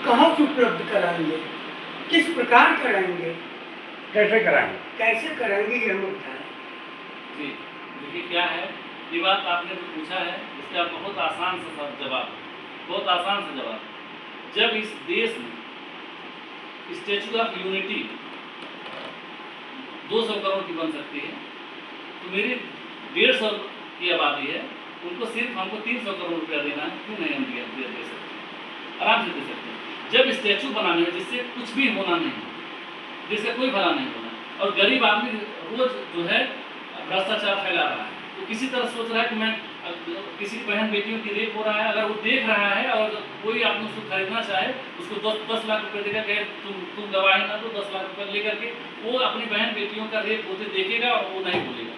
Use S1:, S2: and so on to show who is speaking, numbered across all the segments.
S1: कहाँ से उपलब्ध कराएंगे, किस प्रकार कराएंगे,
S2: कैसे कराएंगे,
S1: कैसे कराएंगे, ये हमें बताएं।
S3: जी देखिए क्या है, ये बात आपने जो पूछा है इसका बहुत आसान सा जवाब, बहुत आसान सा जवाब। जब इस देश में स्टैचू ऑफ यूनिटी 200 करोड़ की बन सकती है, तो मेरी 150 की आबादी है, उनको सिर्फ हमको 300 करोड़ रुपया देना है, क्यों नहीं हम दे सकते हैं, आराम से दे सकते हैं। जब स्टैचू बनाने में जिससे कुछ भी होना नहीं है, जिसका कोई भला नहीं होना, और गरीब आदमी रोज जो है भ्रष्टाचार फैला रहा है, तो किसी तरह सोच रहा है कि मैं किसी बहन बेटियों की रेप हो रहा है, अगर वो देख रहा है और कोई आदमी उसको खरीदना चाहे, उसको 10 लाख रुपये देकर कहे तुम गवाही ना दो, 10 लाख रुपये लेकर के वो अपनी बहन बेटियों का रेप होते देखेगा और वो नहीं बोलेगा।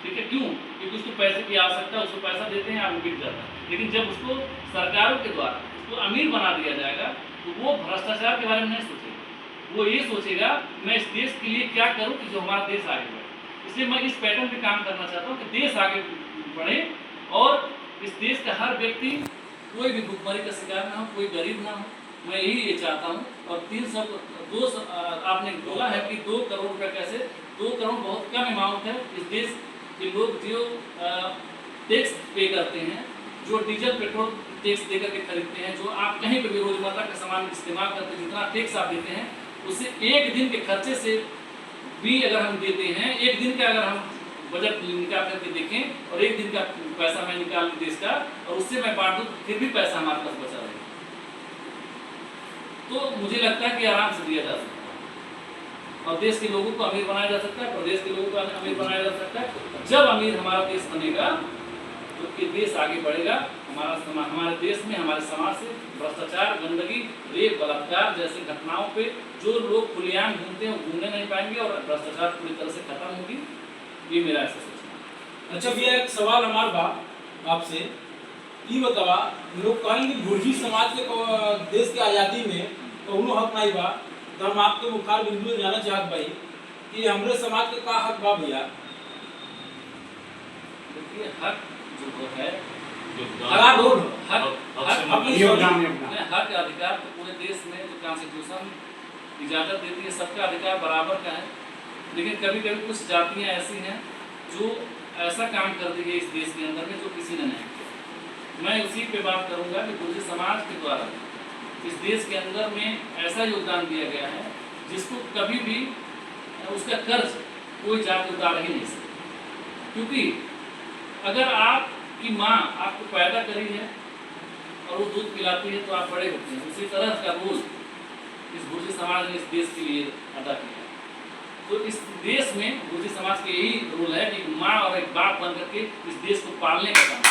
S3: ठीक है, क्यों? क्योंकि उसको पैसे की आवश्यकता, उसको पैसा देते हैं और बिक जाता है। लेकिन जब उसको सरकारों के द्वारा उसको अमीर बना दिया जाएगा, तो वो भ्रष्टाचार के बारे में नहीं सोचेगा, वो ये सोचेगा मैं इस देश के लिए क्या करूं कि जो हमारा देश आगे बढ़े। इसलिए मैं इस पैटर्न पे काम करना चाहता हूं कि देश आगे बढ़े और इस देश का हर व्यक्ति कोई भी भुखमरी का शिकार ना हो, कोई गरीब ना हो, मैं यही ये चाहता हूं। और 302 आपने बोला है कि 2 करोड़ रुपये कैसे, 2 करोड़ बहुत कम अमाउंट है। इस देश के लोग जो टैक्स पे करते हैं, जो डीजल पेट्रोल टैक्स देकर के खरीदते हैं, जो आप कहीं पर भी रोजमर्रा का सामान इस्तेमाल करते हैं, जितना टैक्स आप देते हैं उससे एक दिन के खर्चे से भी अगर हम देते हैं, एक दिन का अगर हम बजट निकाल करके देखें और एक दिन का पैसा मैं निकाल देश का और उससे मैं बांट दूं, फिर भी पैसा हमारे पास बचा रहेगा। तो मुझे लगता है कि आराम से दिया जा सकता है और देश के लोगों को अमीर बनाया जा सकता है, प्रदेश के लोगों को अमीर बनाया जा सकता है। जब अमीर हमारा देश बनेगा तो ये देश आगे बढ़ेगा। हमारे देश में, हमारे समाज से भ्रष्टाचार, गंदगी, रेप, बलात्कार जैसी घटनाओं पे जो लोग खुलेआम घूमते हैं घूमने नहीं पाएंगे और भ्रष्टाचार पूरी तरह से खत्म होगी। ये मेरा ऐसा सोचना।
S4: अच्छा भैया, एक सवाल हमारे बा आपसे ये बतावा, लोग कहेंगे बुर्जी समाज के देश की आज़ादी में कौनो हक नहीं बा, तो हम आपके मुखार बिंदु में जाना चाहत भाई कि हमारे समाज के का हक बा भैया?
S3: देखिए हक जो है, हक अधिकार तो पूरे देश में जो कॉन्स्टिट्यूशन इजाजत देती है, सबका अधिकार बराबर का है। लेकिन कभी कभी कुछ जातियां ऐसी हैं जो ऐसा काम कर दी है इस देश के अंदर में जो किसी ने नहीं किया। मैं उसी पे बात करूंगा कि गुर्जर समाज के द्वारा इस देश के अंदर में ऐसा योगदान दिया गया है जिसको कभी भी उसका कर्ज कोई जाति उतार ही नहीं सकती। क्योंकि अगर आपकी माँ आपको पैदा करी है और वो दूध पिलाती है तो आप बड़े होते हैं, उसी तरह का रोल इस गुर्जर समाज ने इस देश के लिए अदा किया। तो इस देश में गुर्जर समाज के यही रोल है कि माँ और एक बाप बन करके इस देश को पालने का काम।